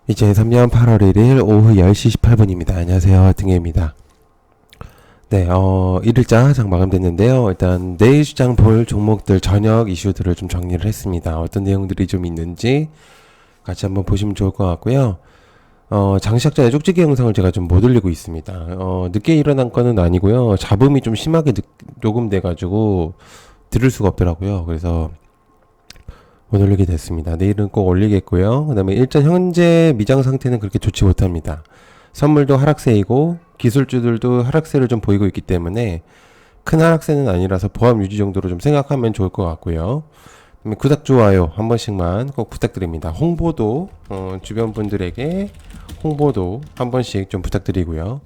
2023년 8월 1일 오후 10시 18분입니다. 안녕하세요. 등혜입니다. 네, 1일자 장 마감됐는데요. 일단 내일 시장 볼 종목들 저녁 이슈들을 좀 정리를 했습니다. 어떤 내용들이 좀 있는지 같이 한번 보시면 좋을 것 같고요. 장시작전의 쪽지기 영상을 제가 좀 못 올리고 있습니다. 늦게 일어난 거는 아니고요. 잡음이 좀 심하게 녹음돼가지고 들을 수가 없더라고요. 그래서 못 올리게 됐습니다. 내일은 꼭 올리겠고요. 그 다음에 일단 현재 미장 상태는 그렇게 좋지 못합니다. 선물도 하락세이고 기술주들도 하락세를 좀 보이고 있기 때문에 큰 하락세는 아니라서 보합 유지 정도로 좀 생각하면 좋을 것 같고요. 그다음에 구독, 좋아요 한 번씩만 꼭 부탁드립니다. 홍보도 주변 분들에게 홍보도 한 번씩 좀 부탁드리고요.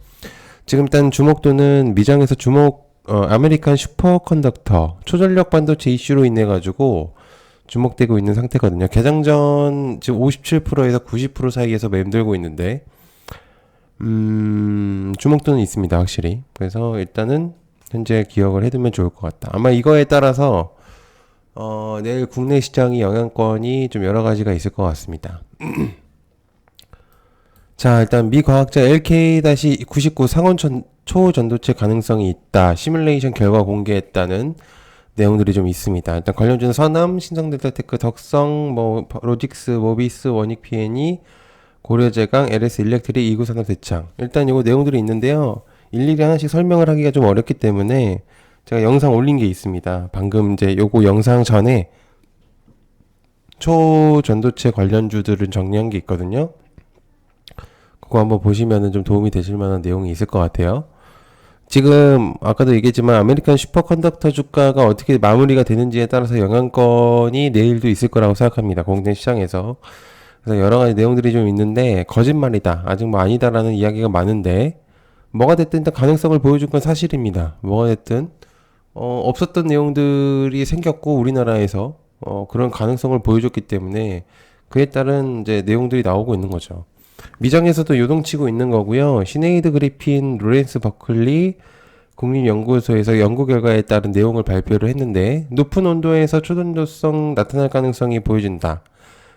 지금 일단 주목도는 미장에서 아메리칸 슈퍼컨덕터 초전력 반도체 이슈로 인해 가지고 주목되고 있는 상태거든요. 개장 전 지금 57%에서 90% 사이에서 맴돌고 있는데 주목도는 있습니다. 확실히. 그래서 일단은 현재 기억을 해두면 좋을 것 같다. 아마 이거에 따라서 내일 국내 시장이 영향권이 좀 여러 가지가 있을 것 같습니다. 자, 일단 미 과학자 LK-99 상온 초전도체 가능성이 있다. 시뮬레이션 결과 공개했다는 내용들이 좀 있습니다. 일단 관련주는 서남, 신성델타테크, 덕성, 로직스, 모비스, 원익 PNE, 고려제강, LS 일렉트릭, 이구산업 대창. 일단 요거 내용들이 있는데요. 일일이 하나씩 설명을 하기가 좀 어렵기 때문에 제가 영상 올린 게 있습니다. 방금 이제 요거 영상 전에 초전도체 관련주들을 정리한 게 있거든요. 그거 한번 보시면은 좀 도움이 되실 만한 내용이 있을 것 같아요. 지금 아까도 얘기했지만 아메리칸 슈퍼컨덕터 주가가 어떻게 마무리가 되는지에 따라서 영향권이 내일도 있을 거라고 생각합니다. 공대 시장에서. 그래서 여러 가지 내용들이 좀 있는데 거짓말이다. 아직 뭐 아니다라는 이야기가 많은데 뭐가 됐든 일단 가능성을 보여준 건 사실입니다. 뭐가 됐든 없었던 내용들이 생겼고 우리나라에서 그런 가능성을 보여줬기 때문에 그에 따른 이제 내용들이 나오고 있는 거죠. 미장에서도 요동치고 있는 거고요. 시네이드 그리핀, 로렌스 버클리 국립연구소에서 연구 결과에 따른 내용을 발표를 했는데 높은 온도에서 초전도성 나타날 가능성이 보여진다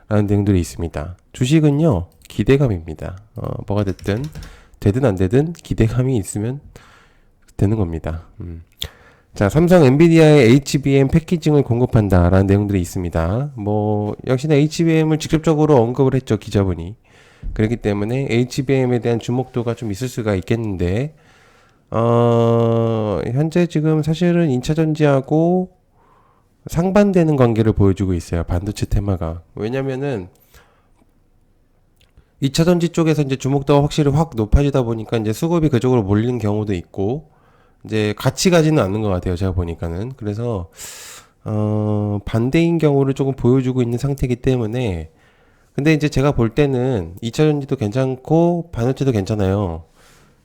라는 내용들이 있습니다. 주식은요 기대감입니다. 뭐가 됐든 되든 안 되든 기대감이 있으면 되는 겁니다. 자, 삼성 엔비디아의 HBM 패키징을 공급한다 라는 내용들이 있습니다. 역시나 HBM을 직접적으로 언급을 했죠, 기자분이. 그렇기 때문에 HBM에 대한 주목도가 좀 있을 수가 있겠는데 현재 지금 사실은 인차전지하고 상반되는 관계를 보여주고 있어요. 반도체 테마가. 왜냐면은 2차전지 쪽에서 이제 주목도가 확실히 확 높아지다 보니까 이제 수급이 그쪽으로 몰리는 경우도 있고 이제 같이 가지는 않는 것 같아요. 제가 보니까는. 그래서 반대인 경우를 조금 보여주고 있는 상태이기 때문에 근데 이제 제가 볼 때는 2차전지도 괜찮고 반도체도 괜찮아요.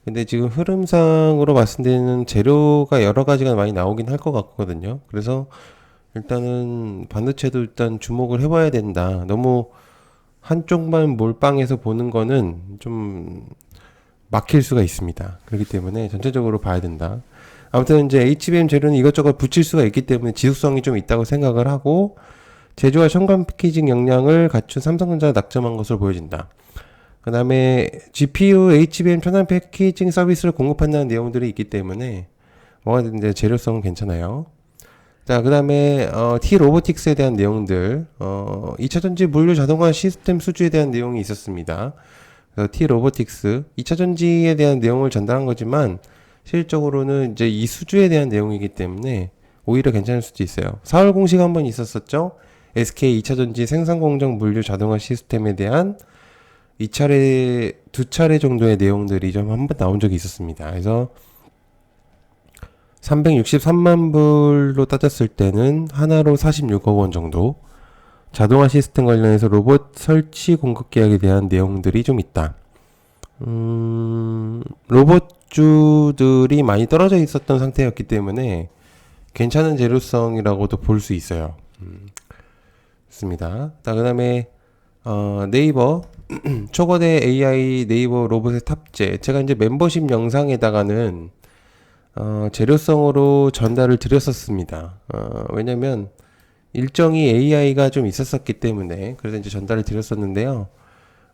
근데 지금 흐름상으로 봤을 때는 재료가 여러 가지가 많이 나오긴 할 것 같거든요. 그래서 일단은 반도체도 일단 주목을 해봐야 된다. 너무 한쪽만 몰빵해서 보는 거는 좀 막힐 수가 있습니다. 그렇기 때문에 전체적으로 봐야 된다. 아무튼 이제 HBM 재료는 이것저것 붙일 수가 있기 때문에 지속성이 좀 있다고 생각을 하고 제조와 첨단 패키징 역량을 갖춘 삼성전자가 낙점한 것으로 보여진다. 그 다음에 GPU, HBM 첨단 패키징 서비스를 공급한다는 내용들이 있기 때문에 뭐가 이제 재료성은 괜찮아요. 자, 그 다음에 T 로보틱스에 대한 내용들, 2차전지 물류 자동화 시스템 수주에 대한 내용이 있었습니다. 그래서 T 로보틱스 2차전지에 대한 내용을 전달한 거지만 실질적으로는 이제 이 수주에 대한 내용이기 때문에 오히려 괜찮을 수도 있어요. 4월 공식 한번 있었었죠. SK 2차전지 생산공정 물류 자동화 시스템에 대한 두 차례 정도의 내용들이 좀 한 번 나온 적이 있었습니다. 그래서 363만 불로 따졌을 때는 하나로 46억 원 정도 자동화 시스템 관련해서 로봇 설치 공급 계약에 대한 내용들이 좀 있다. 로봇주들이 많이 떨어져 있었던 상태였기 때문에 괜찮은 재료성이라고도 볼 수 있어요. 있습니다. 그 다음에 네이버 초거대 AI 네이버 로봇의 탑재. 제가 이제 멤버십 영상에다가는 재료성으로 전달을 드렸었습니다. 왜냐면 일정이 AI가 좀 있었었기 때문에 그래서 이제 전달을 드렸었는데요.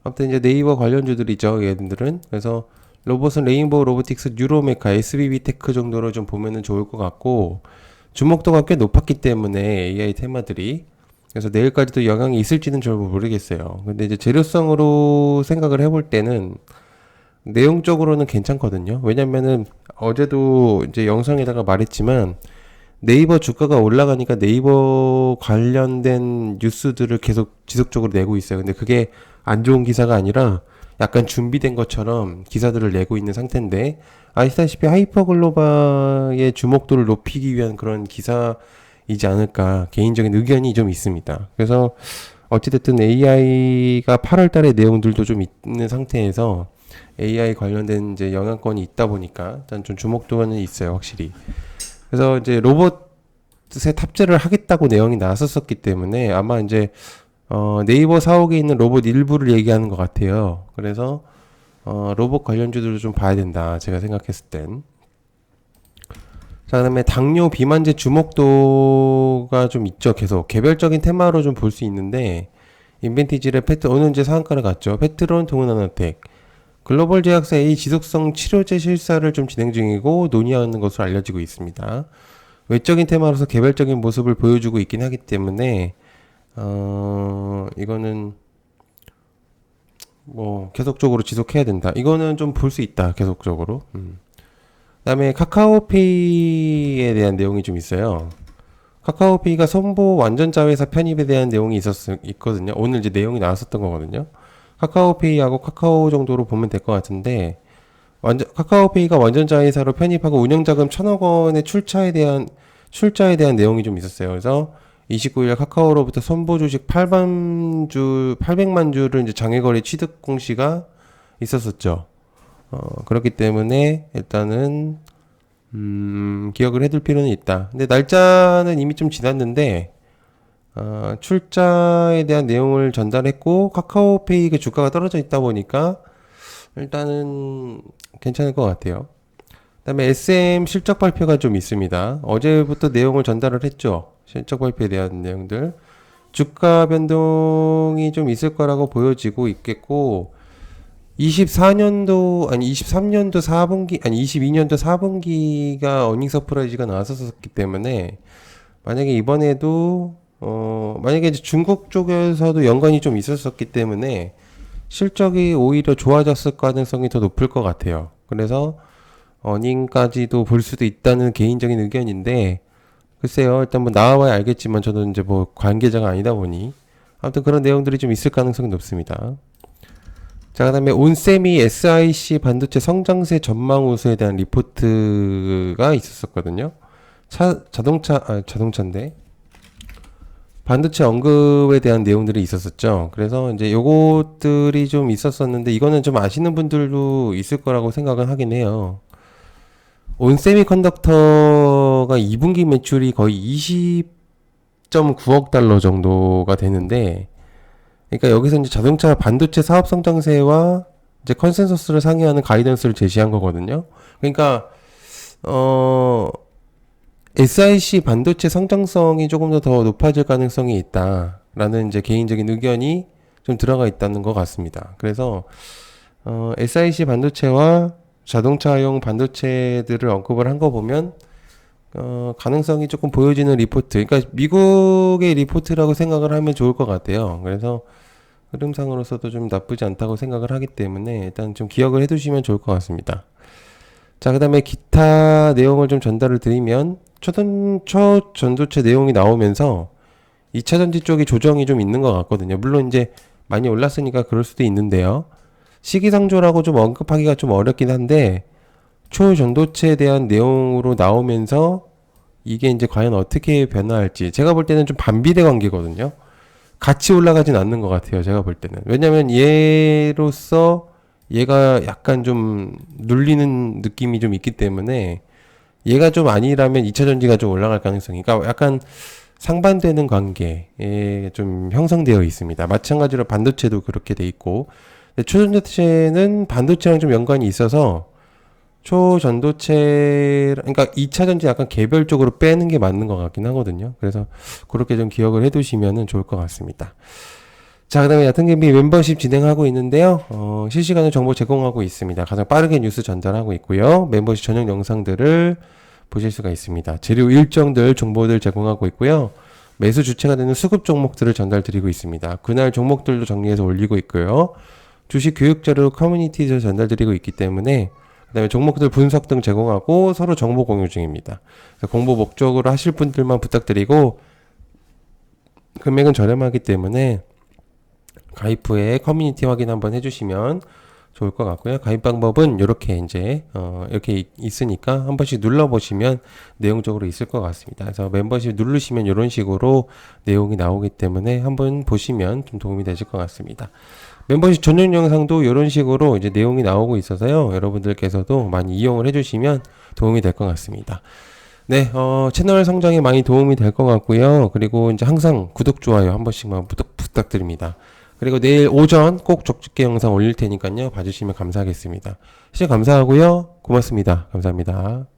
아무튼 이제 네이버 관련주들이죠, 얘들은. 그래서 로봇은 레인보우 로보틱스, 뉴로메카, SBB 테크 정도로 좀 보면은 좋을 것 같고, 주목도가 꽤 높았기 때문에 AI 테마들이. 그래서 내일까지도 영향이 있을지는 잘 모르겠어요. 근데 이제 재료성으로 생각을 해볼 때는 내용적으로는 괜찮거든요. 왜냐면은 어제도 이제 영상에다가 말했지만 네이버 주가가 올라가니까 네이버 관련된 뉴스들을 계속 지속적으로 내고 있어요. 근데 그게 안 좋은 기사가 아니라 약간 준비된 것처럼 기사들을 내고 있는 상태인데, 아시다시피 하이퍼글로바의 주목도를 높이기 위한 그런 기사이지 않을까 개인적인 의견이 좀 있습니다. 그래서 어찌됐든 AI가 8월 달에 내용들도 좀 있는 상태에서 AI 관련된 이제 영향권이 있다 보니까 일단 좀 주목도는 있어요, 확실히. 그래서 이제 로봇에 탑재를 하겠다고 내용이 나왔었기 때문에 아마 이제 네이버 사옥에 있는 로봇 일부를 얘기하는 것 같아요. 그래서 로봇 관련주들을 좀 봐야 된다, 제가 생각했을 땐. 자, 그다음에 당뇨 비만제 주목도가 좀 있죠. 계속 개별적인 테마로 좀 볼 수 있는데, 인벤티지의 페트 오늘 이제 상한가를 갔죠. 페트론, 동은나노텍, 글로벌 제약사 A 지속성 치료제 실사를 좀 진행 중이고 논의하는 것으로 알려지고 있습니다. 외적인 테마로서 개별적인 모습을 보여주고 있긴 하기 때문에 이거는 뭐 계속적으로 지속해야 된다. 이거는 좀 볼 수 있다, 계속적으로. 그다음에 카카오페이에 대한 내용이 좀 있어요. 카카오페이가 선보 완전 자회사 편입에 대한 내용이 있거든요. 오늘 이제 내용이 나왔었던 거거든요. 카카오페이하고 카카오 정도로 보면 될 것 같은데, 카카오페이가 완전 자회사로 편입하고 운영자금 1,000억 원의 출자에 대한 내용이 좀 있었어요. 그래서 29일 카카오로부터 선보 주식 800만 주를 이제 장외거래 취득 공시가 있었었죠. 그렇기 때문에 일단은 기억을 해둘 필요는 있다. 근데 날짜는 이미 좀 지났는데 출자에 대한 내용을 전달했고 카카오페이가 주가가 떨어져 있다 보니까 일단은 괜찮을 것 같아요. 그다음에 SM 실적 발표가 좀 있습니다. 어제부터 내용을 전달을 했죠. 실적 발표에 대한 내용들. 주가 변동이 좀 있을 거라고 보여지고 있겠고, 23년도 4분기, 아니 22년도 4분기가 어닝 서프라이즈가 나왔었기 때문에, 만약에 이번에도 만약에 이제 중국 쪽에서도 연관이 좀 있었었기 때문에 실적이 오히려 좋아졌을 가능성이 더 높을 것 같아요. 그래서 어닝까지도 볼 수도 있다는 개인적인 의견인데, 글쎄요, 일단 뭐 나와봐야 알겠지만 저는 이제 뭐 관계자가 아니다 보니 아무튼 그런 내용들이 좀 있을 가능성이 높습니다. 자, 그다음에 온세미 SIC 반도체 성장세 전망 우수에 대한 리포트가 있었거든요. 자동차인데 반도체 언급에 대한 내용들이 있었었죠. 그래서 이제 요것들이 좀 있었었는데 이거는 좀 아시는 분들도 있을 거라고 생각은 하긴 해요. 온세미컨덕터가 2분기 매출이 거의 20.9억 달러 정도가 되는데, 그러니까 여기서 이제 자동차 반도체 사업 성장세와 이제 컨센서스를 상회하는 가이던스를 제시한 거거든요. 그러니까 SIC 반도체 성장성이 조금 더 높아질 가능성이 있다라는 이제 개인적인 의견이 좀 들어가 있다는 것 같습니다. 그래서 SIC 반도체와 자동차용 반도체들을 언급을 한 거 보면 가능성이 조금 보여지는 리포트, 그러니까 미국의 리포트라고 생각을 하면 좋을 것 같아요. 그래서 흐름상으로서도 좀 나쁘지 않다고 생각을 하기 때문에 일단 좀 기억을 해두시면 좋을 것 같습니다. 자, 그 다음에 기타 내용을 좀 전달을 드리면 초전도체 내용이 나오면서 2차 전지 쪽이 조정이 좀 있는 것 같거든요. 물론 이제 많이 올랐으니까 그럴 수도 있는데요. 시기상조라고 좀 언급하기가 좀 어렵긴 한데, 초전도체에 대한 내용으로 나오면서 이게 이제 과연 어떻게 변화할지 제가 볼 때는 좀 반비례 관계거든요. 같이 올라가진 않는 것 같아요, 제가 볼 때는. 왜냐면 얘로서 얘가 약간 좀 눌리는 느낌이 좀 있기 때문에 얘가 좀 아니라면 2차 전지가 좀 올라갈 가능성이, 그러니까 약간 상반되는 관계에 좀 형성되어 있습니다. 마찬가지로 반도체도 그렇게 돼 있고, 초전도체는 반도체랑 좀 연관이 있어서 초전도체, 그러니까 2차 전지 약간 개별적으로 빼는 게 맞는 것 같긴 하거든요. 그래서 그렇게 좀 기억을 해두시면 좋을 것 같습니다. 자, 그다음에 얕은 gem비 멤버십 진행하고 있는데요. 실시간으로 정보 제공하고 있습니다. 가장 빠르게 뉴스 전달하고 있고요. 멤버십 전용 영상들을 보실 수가 있습니다. 재료 일정들 정보들 제공하고 있고요. 매수 주체가 되는 수급 종목들을 전달드리고 있습니다. 그날 종목들도 정리해서 올리고 있고요. 주식 교육 자료 커뮤니티에서 전달드리고 있기 때문에 그다음에 종목들 분석 등 제공하고 서로 정보 공유 중입니다. 그래서 공부 목적으로 하실 분들만 부탁드리고 금액은 저렴하기 때문에 가입 후에 커뮤니티 확인 한번 해주시면 좋을 것 같고요. 가입 방법은 이렇게 이제 이렇게 있으니까 한 번씩 눌러보시면 내용적으로 있을 것 같습니다. 그래서 멤버십 누르시면 이런 식으로 내용이 나오기 때문에 한번 보시면 좀 도움이 되실 것 같습니다. 멤버십 전용 영상도 이런 식으로 이제 내용이 나오고 있어서요. 여러분들께서도 많이 이용을 해주시면 도움이 될 것 같습니다. 네, 채널 성장에 많이 도움이 될 것 같고요. 그리고 이제 항상 구독, 좋아요 한 번씩만 부탁드립니다. 그리고 내일 오전 꼭 적집게 영상 올릴 테니까요. 봐주시면 감사하겠습니다. 시청 감사하고요. 고맙습니다. 감사합니다.